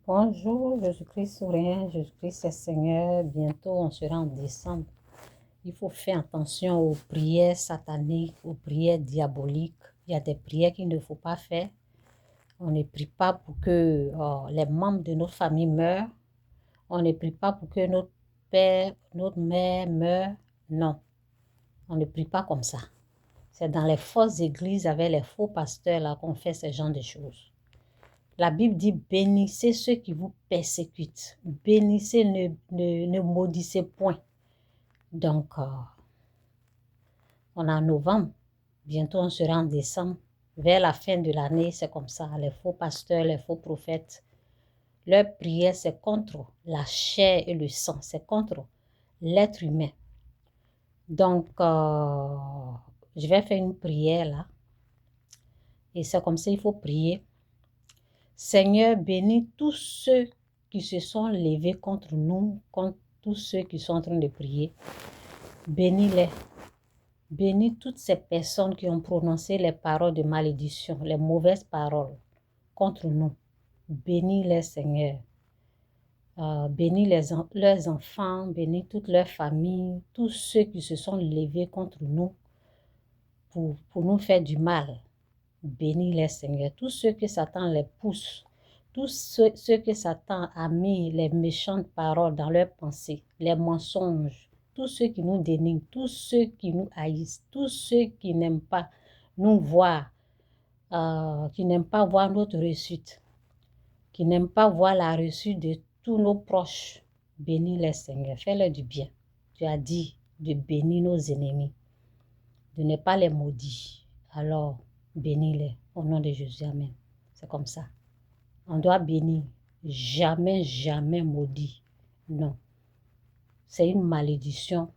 Bonjour, Jésus-Christ souverain, Jésus-Christ est Seigneur. Bientôt, on sera en décembre. Il faut faire attention aux prières sataniques, aux prières diaboliques. Il y a des prières qu'il ne faut pas faire. On ne prie pas pour que les membres de notre famille meurent. On ne prie pas pour que notre père, notre mère meurent. Non, on ne prie pas comme ça. C'est dans les fausses églises avec les faux pasteurs là qu'on fait ce genre de choses. La Bible dit, bénissez ceux qui vous persécutent. Bénissez, ne maudissez point. Donc, on est en novembre. Bientôt, on sera en décembre. Vers la fin de l'année, c'est comme ça. Les faux pasteurs, les faux prophètes, leur prière, c'est contre la chair et le sang. C'est contre l'être humain. Donc, je vais faire une prière là. Et c'est comme ça, il faut prier. Seigneur, bénis tous ceux qui se sont levés contre nous, contre tous ceux qui sont en train de prier. Bénis-les. Bénis toutes ces personnes qui ont prononcé les paroles de malédiction, les mauvaises paroles contre nous. Bénis-les, Seigneur. Bénis leurs enfants, bénis toute leur famille, tous ceux qui se sont levés contre nous pour nous faire du mal. Bénis-les, Seigneur. Tous ceux que Satan les pousse, tous ceux que Satan a mis les méchantes paroles dans leurs pensées, les mensonges, tous ceux qui nous dénigrent, tous ceux qui nous haïssent, tous ceux qui n'aiment pas nous voir, qui n'aiment pas voir notre réussite, qui n'aiment pas voir la réussite de tous nos proches. Bénis-les, Seigneur. Fais-leur du bien. Tu as dit de bénir nos ennemis, de ne pas les maudire. Alors, bénis-les au nom de Jésus. Amen. C'est comme ça. On doit bénir. Jamais, jamais maudit. Non. C'est une malédiction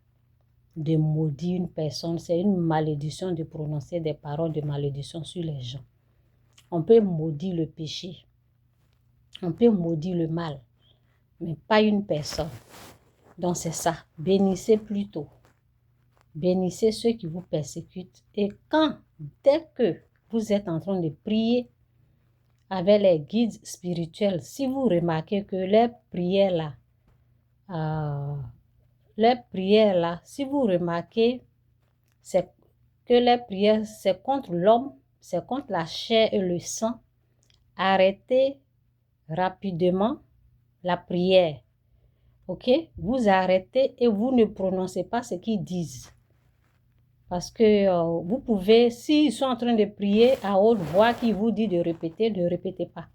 de maudire une personne. C'est une malédiction de prononcer des paroles de malédiction sur les gens. On peut maudire le péché. On peut maudire le mal. Mais pas une personne. Donc c'est ça. Bénissez plutôt. Bénissez ceux qui vous persécutent. Et dès que vous êtes en train de prier avec les guides spirituels, si vous remarquez que leurs prières là, si vous remarquez c'est que leurs prières, c'est contre l'homme, c'est contre la chair et le sang, arrêtez rapidement la prière. Ok? Vous arrêtez et vous ne prononcez pas ce qu'ils disent. Parce que vous pouvez, s'ils sont en train de prier à haute voix, qui vous dit de répéter, ne répétez pas.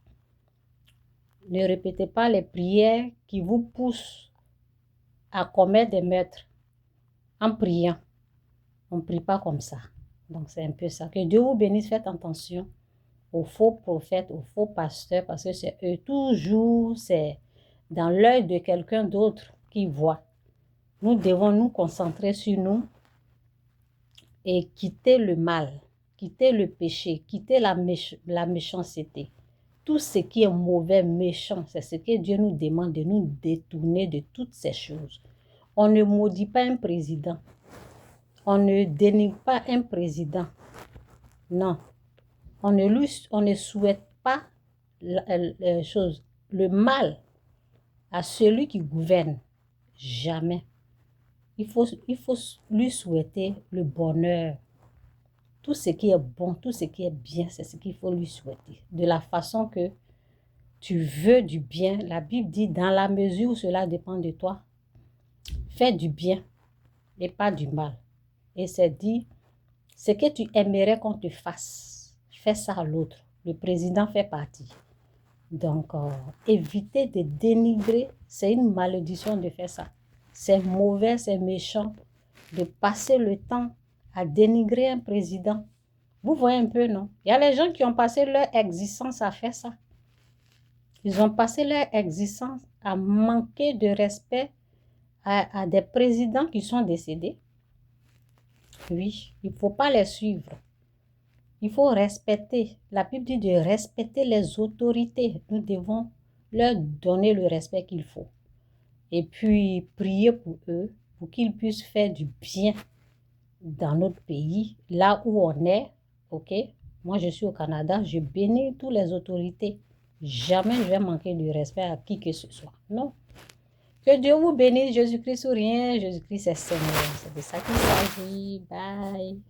Ne répétez pas les prières qui vous poussent à commettre des meurtres en priant. On ne prie pas comme ça. Donc c'est un peu ça. Que Dieu vous bénisse. Faites attention aux faux prophètes, aux faux pasteurs, parce que c'est eux toujours, c'est dans l'œil de quelqu'un d'autre qui voit. Nous devons nous concentrer sur nous et quitter le mal, quitter le péché, quitter la méchanceté. Tout ce qui est mauvais, méchant, c'est ce que Dieu nous demande de nous détourner de toutes ces choses. On ne maudit pas un président. On ne dénigre pas un président. Non. On ne souhaite pas le mal à celui qui gouverne. Jamais. Il faut lui souhaiter le bonheur. Tout ce qui est bon, tout ce qui est bien, c'est ce qu'il faut lui souhaiter. De la façon que tu veux du bien, la Bible dit, dans la mesure où cela dépend de toi, fais du bien et pas du mal. Et c'est dit, ce que tu aimerais qu'on te fasse, fais ça à l'autre. Le président fait partie. Donc, évitez de dénigrer, c'est une malédiction de faire ça. C'est mauvais, c'est méchant de passer le temps à dénigrer un président. Vous voyez un peu, non? Il y a les gens qui ont passé leur existence à faire ça. Ils ont passé leur existence à manquer de respect à des présidents qui sont décédés. Oui, il ne faut pas les suivre. Il faut respecter. La Bible dit de respecter les autorités. Nous devons leur donner le respect qu'il faut. Et puis, prier pour eux, pour qu'ils puissent faire du bien dans notre pays, là où on est. Ok? Moi, je suis au Canada. Je bénis toutes les autorités. Jamais je vais manquer de respect à qui que ce soit. Non. Que Dieu vous bénisse, Jésus-Christ ou rien, Jésus-Christ est Seigneur. C'est de ça qu'il s'agit. Bye.